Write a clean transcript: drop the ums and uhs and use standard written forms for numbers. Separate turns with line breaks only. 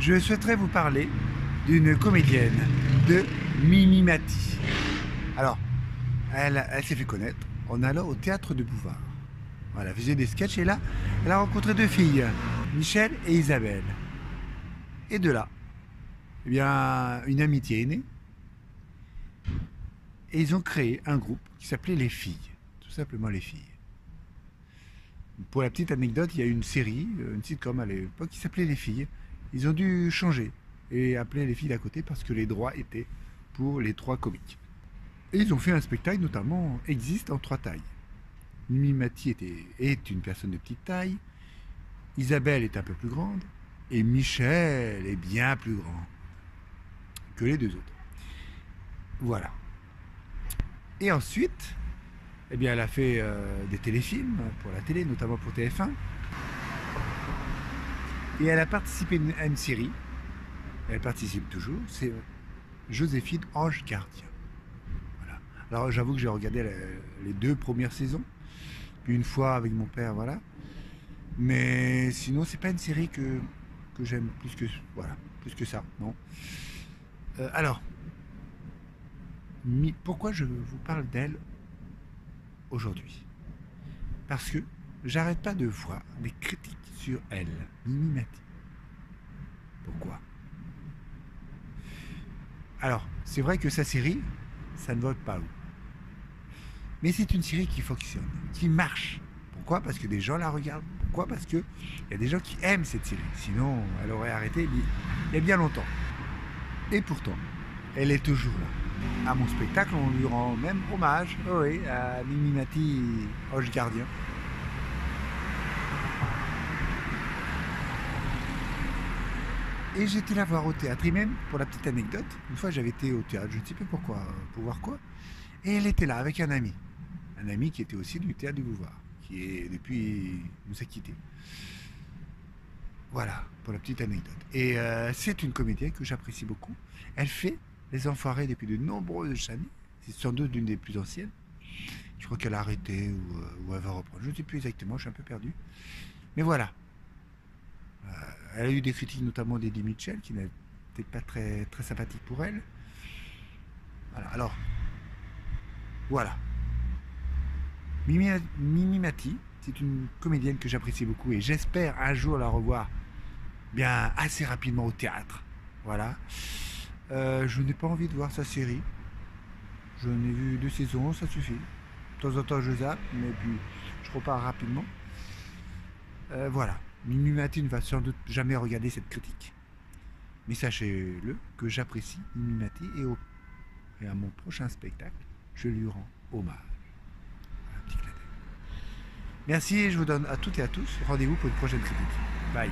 je souhaiterais vous parler d'une comédienne, de Mimi Mati. Alors, elle s'est fait connaître en allant au théâtre de Bouvard. Voilà, elle faisait des sketchs et là, elle a rencontré deux filles, Michel et Isabelle. Et de là, eh bien, une amitié est née. Et ils ont créé un groupe qui s'appelait Les Filles. Tout simplement Les Filles. Pour la petite anecdote, il y a une série, une sitcom à l'époque qui s'appelait Les Filles. Ils ont dû changer et appeler Les Filles d'à côté parce que les droits étaient pour les trois comiques. Et ils ont fait un spectacle, notamment Existe en trois tailles. Mimi Mati est une personne de petite taille, Isabelle est un peu plus grande, et Michel est bien plus grand que les deux autres. Voilà. Et ensuite, eh bien, elle a fait des téléfilms pour la télé, notamment pour TF1. Et elle a participé à une série, elle participe toujours, c'est Joséphine Ange Gardien. Voilà. Alors j'avoue que j'ai regardé les deux premières saisons, puis une fois avec mon père, voilà. Mais sinon, c'est pas une série que j'aime plus que ça, non. Alors, pourquoi je vous parle d'elle aujourd'hui? Parce que j'arrête pas de voir des critiques sur elle, Mimi Mati. Pourquoi? Alors, c'est vrai que sa série, ça ne vote pas haut. Mais c'est une série qui fonctionne, qui marche. Pourquoi? Parce que des gens la regardent. Pourquoi? Parce qu'il y a des gens qui aiment cette série. Sinon, elle aurait arrêté il y a bien longtemps. Et pourtant, elle est toujours là. À mon spectacle, on lui rend même hommage, oui, à Mimi Mati, Ange Gardien. Et j'étais la voir au théâtre. Et même, pour la petite anecdote, une fois j'avais été au théâtre, je ne sais plus pourquoi, pour voir quoi. Et elle était là avec un ami. Un ami qui était aussi du théâtre du Bouvard, qui est depuis nous a quittés. Voilà, pour la petite anecdote. Et c'est une comédienne que j'apprécie beaucoup. Elle fait Les Enfoirés depuis de nombreuses années. C'est sans doute l'une des plus anciennes. Je crois qu'elle a arrêté ou elle va reprendre. Je ne sais plus exactement, je suis un peu perdu. Mais voilà. Elle a eu des critiques notamment d'Eddie Mitchell, qui n'était pas très, très sympathique pour elle. Voilà, alors, voilà. Mimi Mati, c'est une comédienne que j'apprécie beaucoup et j'espère un jour la revoir bien assez rapidement au théâtre. Voilà. Je n'ai pas envie de voir sa série. Je n'ai vu 2 saisons, ça suffit. De temps en temps je zappe, mais puis je repars rapidement. Voilà. Mimi Mati ne va sans doute jamais regarder cette critique. Mais sachez-le que j'apprécie Mimi Mati et à mon prochain spectacle, je lui rends hommage. Un petit clin d'œil. Merci et je vous donne à toutes et à tous rendez-vous pour une prochaine critique. Bye.